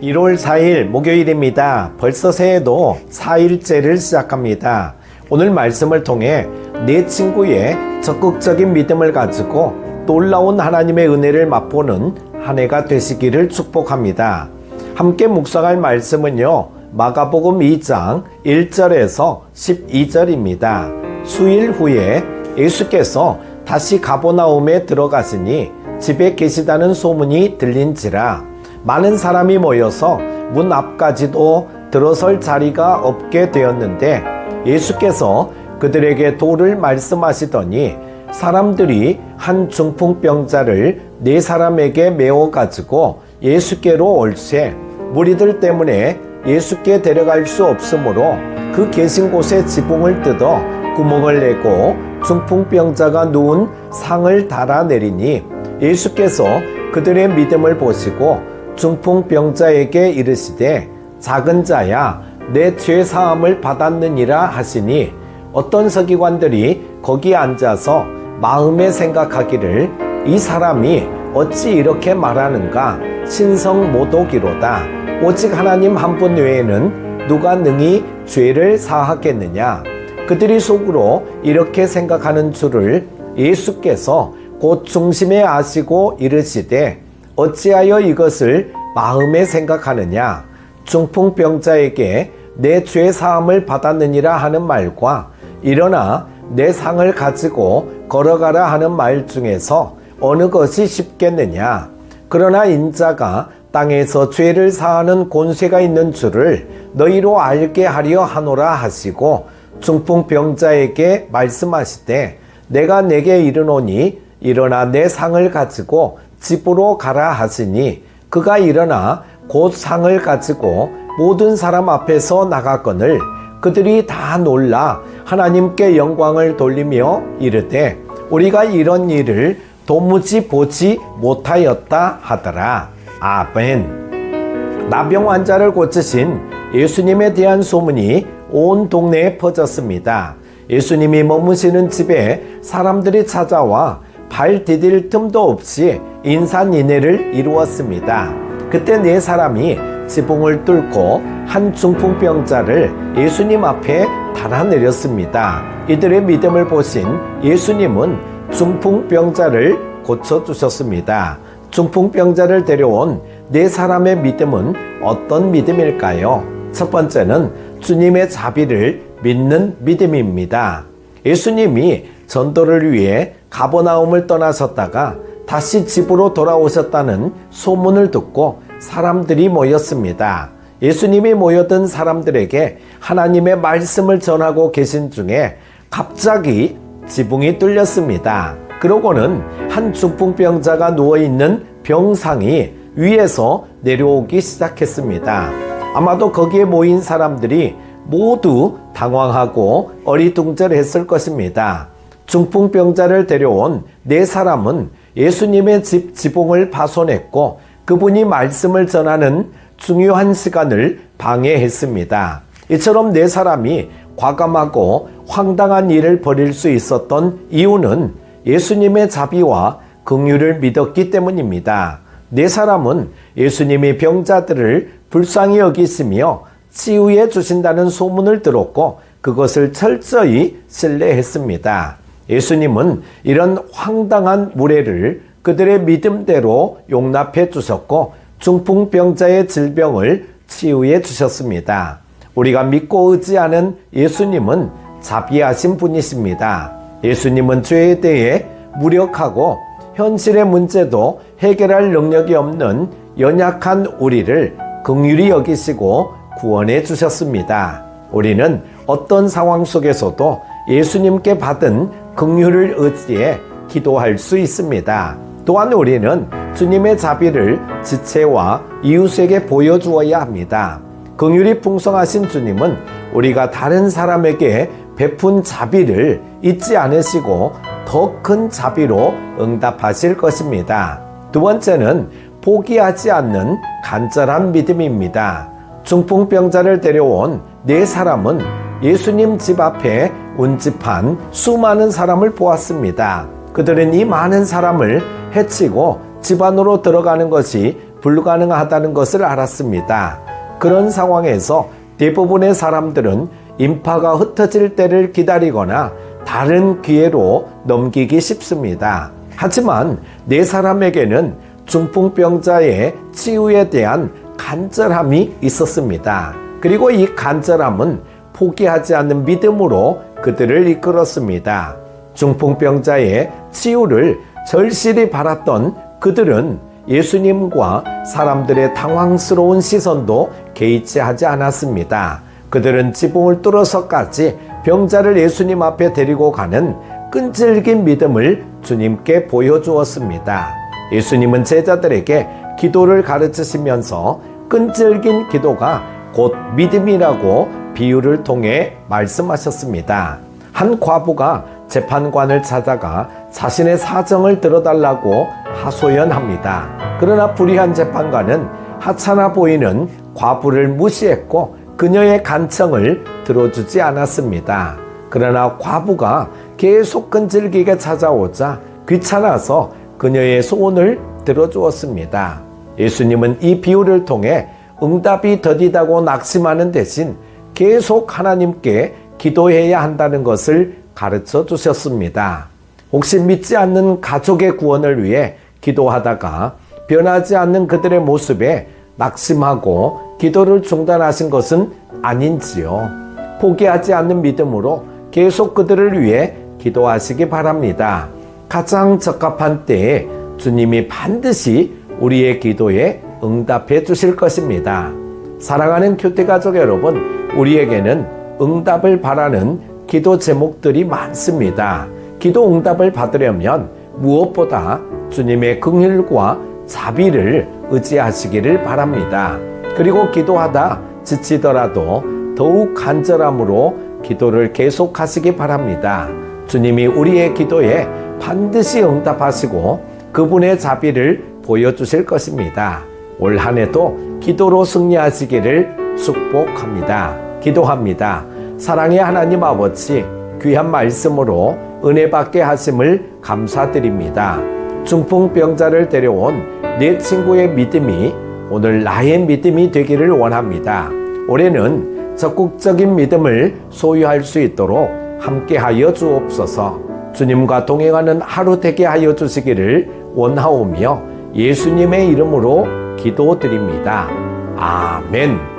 1월 4일 목요일입니다. 벌써 새해도 4일째를 시작합니다. 오늘 말씀을 통해 내 친구의 적극적인 믿음을 가지고 놀라운 하나님의 은혜를 맛보는 한 해가 되시기를 축복합니다. 함께 묵상할 말씀은요, 마가복음 2장 1절에서 12절입니다. 수일 후에 예수께서 다시 가버나움에 들어가시니 집에 계시다는 소문이 들린지라 많은 사람이 모여서 문 앞까지도 들어설 자리가 없게 되었는데 예수께서 그들에게 도를 말씀하시더니 사람들이 한 중풍병자를 4사람에게 메워 가지고 예수께로 올세 무리들 때문에 예수께 데려갈 수 없으므로 그 계신 곳에 지붕을 뜯어 구멍을 내고 중풍병자가 누운 상을 달아내리니 예수께서 그들의 믿음을 보시고 중풍병자에게 이르시되 작은 자야 내 죄 사함을 받았느니라 하시니 어떤 서기관들이 거기 앉아서 마음에 생각하기를 이 사람이 어찌 이렇게 말하는가 신성모독이로다. 오직 하나님 한 분 외에는 누가 능히 죄를 사하겠느냐. 그들이 속으로 이렇게 생각하는 줄을 예수께서 곧 중심에 아시고 이르시되 어찌하여 이것을 마음에 생각하느냐. 중풍병자에게 내 죄 사함을 받았느니라 하는 말과 일어나 내 상을 가지고 걸어가라 하는 말 중에서 어느 것이 쉽겠느냐. 그러나 인자가 땅에서 죄를 사하는 권세가 있는 줄을 너희로 알게 하려 하노라 하시고 중풍병자에게 말씀하시되 내가 내게 이르노니 일어나 내 상을 가지고 집으로 가라 하시니 그가 일어나 곧 상을 가지고 모든 사람 앞에서 나가거늘 그들이 다 놀라 하나님께 영광을 돌리며 이르되 우리가 이런 일을 도무지 보지 못하였다 하더라. 아멘. 나병 환자를 고치신 예수님에 대한 소문이 온 동네에 퍼졌습니다. 예수님이 머무시는 집에 사람들이 찾아와 발 디딜 틈도 없이 인산인해를 이루었습니다. 그때 4사람이 지붕을 뚫고 한 중풍병자를 예수님 앞에 달아내렸습니다. 이들의 믿음을 보신 예수님은 중풍병자를 고쳐주셨습니다. 중풍병자를 데려온 4사람의 믿음은 어떤 믿음일까요? 첫 번째는 주님의 자비를 믿는 믿음입니다. 예수님이 전도를 위해 가버나움을 떠나셨다가 다시 집으로 돌아오셨다는 소문을 듣고 사람들이 모였습니다. 예수님이 모여든 사람들에게 하나님의 말씀을 전하고 계신 중에 갑자기 지붕이 뚫렸습니다. 그러고는 한 중풍병자가 누워있는 병상이 위에서 내려오기 시작했습니다. 아마도 거기에 모인 사람들이 모두 당황하고 어리둥절했을 것입니다. 중풍병자를 데려온 4사람은 예수님의 집 지붕을 파손했고 그분이 말씀을 전하는 중요한 시간을 방해했습니다. 이처럼 4사람이 과감하고 황당한 일을 벌일 수 있었던 이유는 예수님의 자비와 긍휼을 믿었기 때문입니다. 4사람은 예수님이 병자들을 불쌍히 여기시며 치유해 주신다는 소문을 들었고 그것을 철저히 신뢰했습니다. 예수님은 이런 황당한 무례를 그들의 믿음대로 용납해 주셨고 중풍병자의 질병을 치유해 주셨습니다. 우리가 믿고 의지하는 예수님은 자비하신 분이십니다. 예수님은 죄에 대해 무력하고 현실의 문제도 해결할 능력이 없는 연약한 우리를 긍휼히 여기시고 구원해 주셨습니다. 우리는 어떤 상황 속에서도 예수님께 받은 긍휼을 의지해 기도할 수 있습니다. 또한 우리는 주님의 자비를 지체와 이웃에게 보여주어야 합니다. 긍휼이 풍성하신 주님은 우리가 다른 사람에게 베푼 자비를 잊지 않으시고 더 큰 자비로 응답하실 것입니다. 두 번째는 포기하지 않는 간절한 믿음입니다. 중풍병자를 데려온 4사람은 예수님 집 앞에 운집한 수많은 사람을 보았습니다. 그들은 이 많은 사람을 해치고 집 안으로 들어가는 것이 불가능하다는 것을 알았습니다. 그런 상황에서 대부분의 사람들은 인파가 흩어질 때를 기다리거나 다른 기회로 넘기기 쉽습니다. 하지만 네 사람에게는 중풍병자의 치유에 대한 간절함이 있었습니다. 그리고 이 간절함은 포기하지 않는 믿음으로 그들을 이끌었습니다. 중풍병자의 치유를 절실히 바랐던 그들은 예수님과 사람들의 당황스러운 시선도 개의치 하지 않았습니다. 그들은 지붕을 뚫어서까지 병자를 예수님 앞에 데리고 가는 끈질긴 믿음을 주님께 보여주었습니다. 예수님은 제자들에게 기도를 가르치시면서 끈질긴 기도가 곧 믿음이라고 비유를 통해 말씀하셨습니다. 한 과부가 재판관을 찾아가 자신의 사정을 들어달라고 하소연합니다. 그러나 불의한 재판관은 하찮아 보이는 과부를 무시했고 그녀의 간청을 들어주지 않았습니다. 그러나 과부가 계속 끈질기게 찾아오자 귀찮아서 그녀의 소원을 들어주었습니다. 예수님은 이 비유를 통해 응답이 더디다고 낙심하는 대신 계속 하나님께 기도해야 한다는 것을 가르쳐 주셨습니다. 혹시 믿지 않는 가족의 구원을 위해 기도하다가 변하지 않는 그들의 모습에 낙심하고 기도를 중단하신 것은 아닌지요? 포기하지 않는 믿음으로 계속 그들을 위해 기도하시기 바랍니다. 가장 적합한 때에 주님이 반드시 우리의 기도에 응답해 주실 것입니다. 사랑하는 큐티가족 여러분, 우리에게는 응답을 바라는 기도 제목들이 많습니다. 기도 응답을 받으려면 무엇보다 주님의 긍휼과 자비를 의지하시기를 바랍니다. 그리고 기도하다 지치더라도 더욱 간절함으로 기도를 계속하시기 바랍니다. 주님이 우리의 기도에 반드시 응답하시고 그분의 자비를 보여주실 것입니다. 올 한 해도 기도로 승리하시기를 축복합니다. 기도합니다. 사랑의 하나님 아버지, 귀한 말씀으로 은혜 받게 하심을 감사드립니다. 중풍병자를 데려온 내 친구의 믿음이 오늘 나의 믿음이 되기를 원합니다. 올해는 적극적인 믿음을 소유할 수 있도록 함께하여 주옵소서. 주님과 동행하는 하루 되게 하여 주시기를 원하오며 예수님의 이름으로 기도드립니다. 아멘.